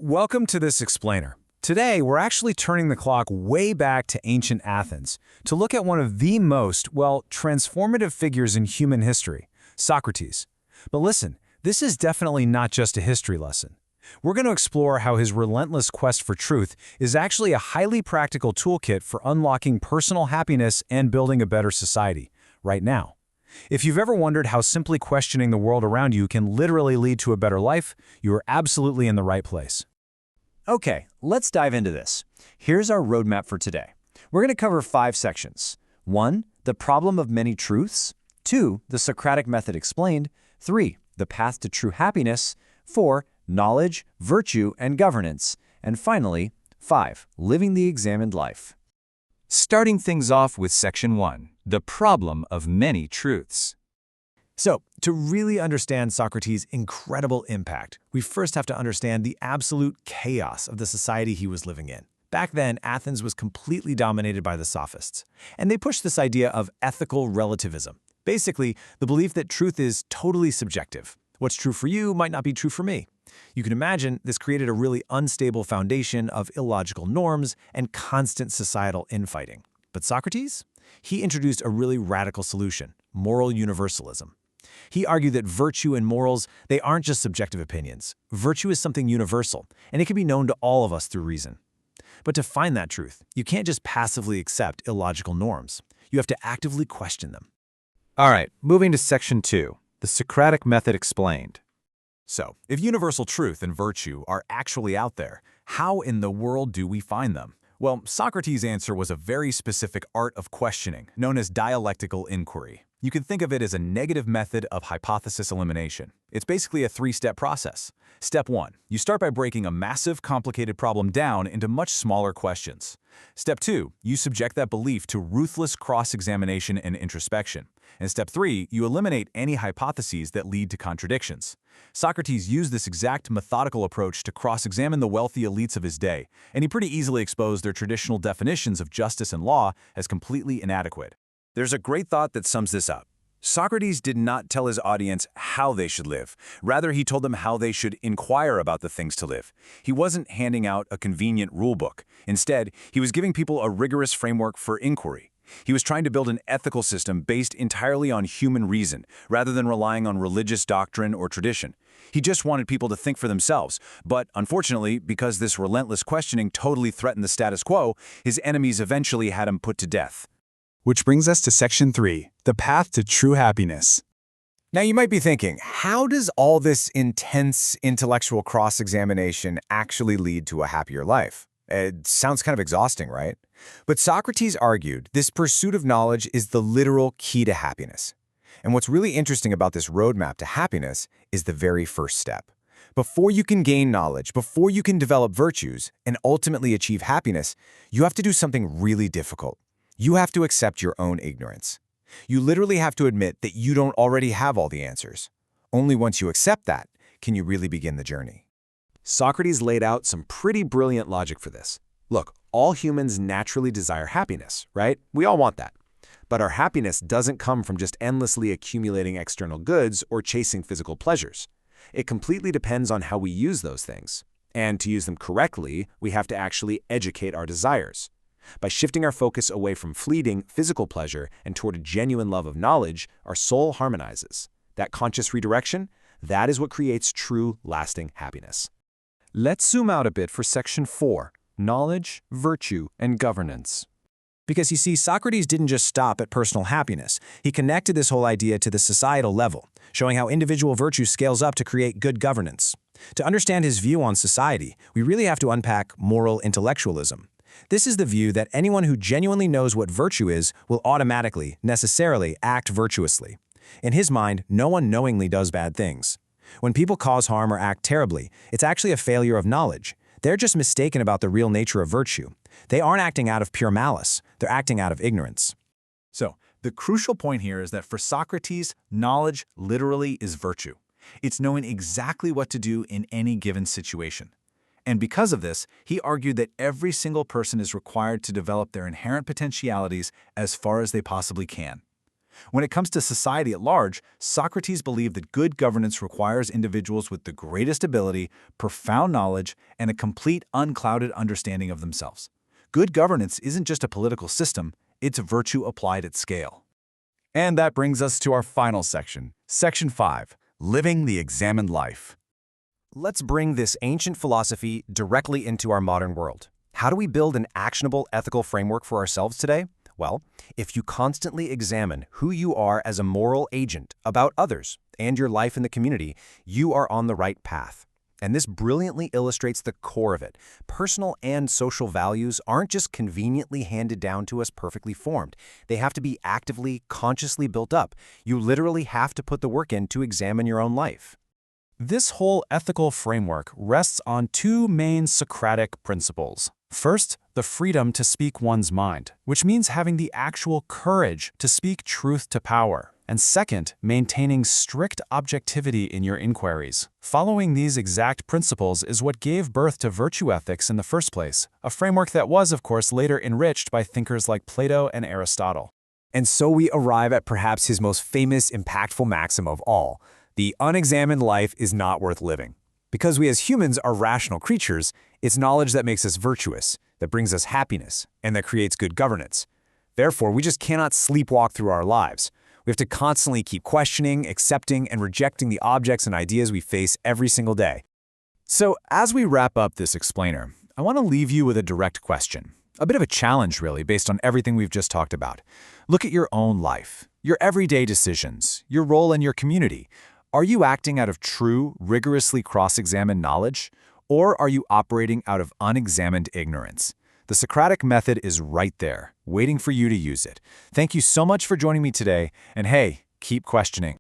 Welcome to this explainer. Today, we're actually turning the clock way back to ancient Athens to look at one of the most, transformative figures in human history, Socrates. But listen, this is definitely not just a history lesson. We're going to explore how his relentless quest for truth is actually a highly practical toolkit for unlocking personal happiness and building a better society, right now. If you've ever wondered how simply questioning the world around you can literally lead to a better life, you are absolutely in the right place. Okay, let's dive into this. Here's our roadmap for today. We're going to cover 5 sections. 1. The problem of many truths. 2. The Socratic method explained. 3. The path to true happiness. 4. Knowledge, virtue, and governance. And finally, 5. Living the examined life. Starting things off with Section 1, the problem of many truths. So, to really understand Socrates' incredible impact, we first have to understand the absolute chaos of the society he was living in. Back then, Athens was completely dominated by the Sophists, and they pushed this idea of ethical relativism. Basically, the belief that truth is totally subjective. What's true for you might not be true for me. You can imagine this created a really unstable foundation of illogical norms and constant societal infighting. But Socrates? He introduced a really radical solution, moral universalism. He argued that virtue and morals, they aren't just subjective opinions. Virtue is something universal, and it can be known to all of us through reason. But to find that truth, you can't just passively accept illogical norms. You have to actively question them. All right, moving to Section 2, the Socratic method explained. So, if universal truth and virtue are actually out there, how in the world do we find them? Well, Socrates' answer was a very specific art of questioning, known as dialectical inquiry. You can think of it as a negative method of hypothesis elimination. It's basically a 3-step process. Step 1, you start by breaking a massive, complicated problem down into much smaller questions. Step 2, you subject that belief to ruthless cross-examination and introspection. And Step 3, you eliminate any hypotheses that lead to contradictions. Socrates used this exact methodical approach to cross-examine the wealthy elites of his day, and he pretty easily exposed their traditional definitions of justice and law as completely inadequate. There's a great thought that sums this up. Socrates did not tell his audience how they should live. Rather, he told them how they should inquire about the things to live. He wasn't handing out a convenient rule book. Instead, he was giving people a rigorous framework for inquiry. He was trying to build an ethical system based entirely on human reason, rather than relying on religious doctrine or tradition. He just wanted people to think for themselves. But unfortunately, because this relentless questioning totally threatened the status quo, his enemies eventually had him put to death. Which brings us to Section 3, the path to true happiness. Now you might be thinking, how does all this intense intellectual cross-examination actually lead to a happier life? It sounds kind of exhausting, right? But Socrates argued this pursuit of knowledge is the literal key to happiness. And what's really interesting about this roadmap to happiness is the very first step. Before you can gain knowledge, before you can develop virtues, and ultimately achieve happiness, you have to do something really difficult. You have to accept your own ignorance. You literally have to admit that you don't already have all the answers. Only once you accept that can you really begin the journey. Socrates laid out some pretty brilliant logic for this. Look, all humans naturally desire happiness, right? We all want that. But our happiness doesn't come from just endlessly accumulating external goods or chasing physical pleasures. It completely depends on how we use those things. And to use them correctly, we have to actually educate our desires. By shifting our focus away from fleeting physical pleasure and toward a genuine love of knowledge, our soul harmonizes. That conscious redirection, that is what creates true, lasting happiness. Let's zoom out a bit for Section 4, knowledge, virtue, and governance. Because you see, Socrates didn't just stop at personal happiness. He connected this whole idea to the societal level, showing how individual virtue scales up to create good governance. To understand his view on society, we really have to unpack moral intellectualism. This is the view that anyone who genuinely knows what virtue is will automatically, necessarily, act virtuously. In his mind, no one knowingly does bad things. When people cause harm or act terribly, it's actually a failure of knowledge. They're just mistaken about the real nature of virtue. They aren't acting out of pure malice. They're acting out of ignorance. So, the crucial point here is that for Socrates, knowledge literally is virtue. It's knowing exactly what to do in any given situation. And because of this, he argued that every single person is required to develop their inherent potentialities as far as they possibly can. When it comes to society at large, Socrates believed that good governance requires individuals with the greatest ability, profound knowledge, and a complete, unclouded understanding of themselves. Good governance isn't just a political system, it's virtue applied at scale. And that brings us to our final section, Section 5, Living the Examined Life. Let's bring this ancient philosophy directly into our modern world. How do we build an actionable ethical framework for ourselves today? Well, if you constantly examine who you are as a moral agent about others and your life in the community, you are on the right path. And this brilliantly illustrates the core of it. Personal and social values aren't just conveniently handed down to us perfectly formed. They have to be actively, consciously built up. You literally have to put the work in to examine your own life. This whole ethical framework rests on two main Socratic principles. First, the freedom to speak one's mind, which means having the actual courage to speak truth to power. And second, maintaining strict objectivity in your inquiries. Following these exact principles is what gave birth to virtue ethics in the first place, a framework that was, of course, later enriched by thinkers like Plato and Aristotle. And so we arrive at perhaps his most famous, impactful maxim of all: the unexamined life is not worth living. Because we as humans are rational creatures, it's knowledge that makes us virtuous, that brings us happiness, and that creates good governance. Therefore, we just cannot sleepwalk through our lives. We have to constantly keep questioning, accepting, and rejecting the objects and ideas we face every single day. So, as we wrap up this explainer, I want to leave you with a direct question. A bit of a challenge, really, based on everything we've just talked about. Look at your own life, your everyday decisions, your role in your community. Are you acting out of true, rigorously cross-examined knowledge? Or are you operating out of unexamined ignorance? The Socratic method is right there, waiting for you to use it. Thank you so much for joining me today, and hey, keep questioning.